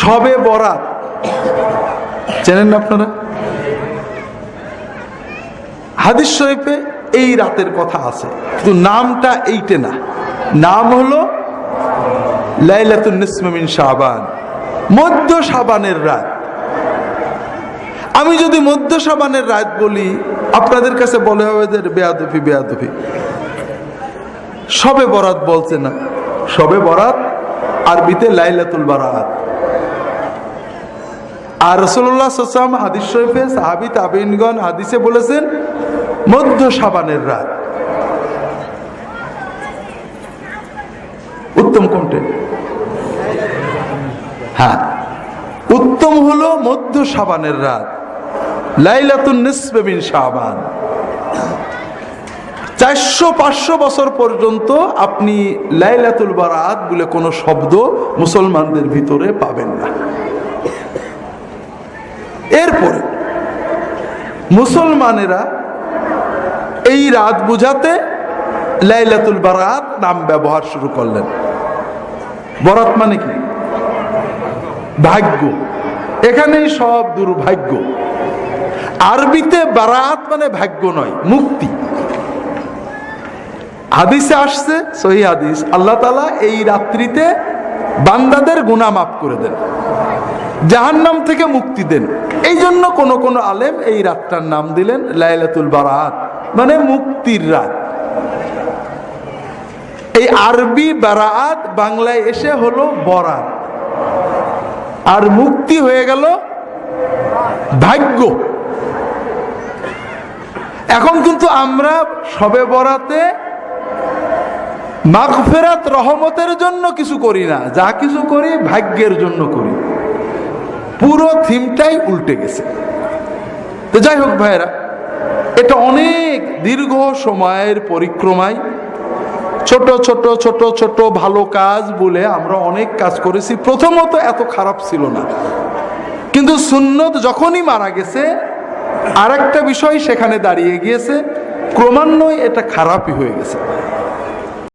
শবে বরাত চেনেন না আপনারা? হাদিস শরীফে এই রাতের কথা আছে, কিন্তু নামটা এইটা না। নাম হলো লাইলাতুন নিসফ মিন শাবান, মধ্য শাবানের রাত। আমি যদি মধ্য শাবানের রাত বলি, আপনাদের কাছে বলে হবে যে বেয়াদবি বেয়াদবি। শবে বরাত বলছে না, শবে বরাত আরবিতে লাইলাতুল বারাত। আর রাসূলুল্লাহ সাল্লাল্লাহু আলাইহি ওয়াসাল্লাম হাদিস শরীফে সাহাবী তাবেঈনগণ হাদিসে বলেছেন মধ্য শাবানের রাত। উত্তম কোনটা? হ্যাঁ, উত্তম হলো মধ্য শাবানের রাত, লাইলাতুন নিসফ মিন শাবান। 400-500 বছর পর্যন্ত আপনি লাইলাতুল বারাত বলে কোনো শব্দ মুসলমানদের ভিতরে পাবেন না। এরপরে মুসলমানেরা এই রাত বুঝাতে লাইলাতুল বারাত নাম ব্যবহার শুরু করলেন। বরাত মানে কি? ভাগ্য। এখানেই সব দুর্ভাগ্য। আরবিতে বারাত মানে ভাগ্য নয়, মুক্তি। হাদিসে আসছে, সহিহ হাদিস, আল্লাহ তাআলা এই রাত্রিতে বান্দাদের গুনাহ মাফ করে দেন, জাহান্নাম থেকে মুক্তি দেন। এই জন্য কোন কোন আলেম এই রাতটার নাম দিলেন লাইলাতুল বারাত, মানে মুক্তির রাত। এই আরবি বারাত বাংলায় এসে হলো বরাত, আর মুক্তি হয়ে গেল ভাগ্য। এখন কিন্তু আমরা শবে বরাতে মাগফিরাত রহমতের জন্য কিছু করি না, যা কিছু করি ভাগ্যের জন্য করি। পুরো থিমটাই উল্টে গেছে। তো যাই হোক ভাইরা, এটা অনেক দীর্ঘ সময়ের পরিক্রমায় ছোট ছোট ছোট ছোট ভালো কাজ বলে আমরা অনেক কাজ করেছি। প্রথমত এত খারাপ ছিল না, কিন্তু সুন্নত যখনই মারা গেছে আর একটা বিষয় সেখানে দাঁড়িয়ে গিয়েছে, ক্রমান্বয়ে এটা খারাপই হয়ে গেছে।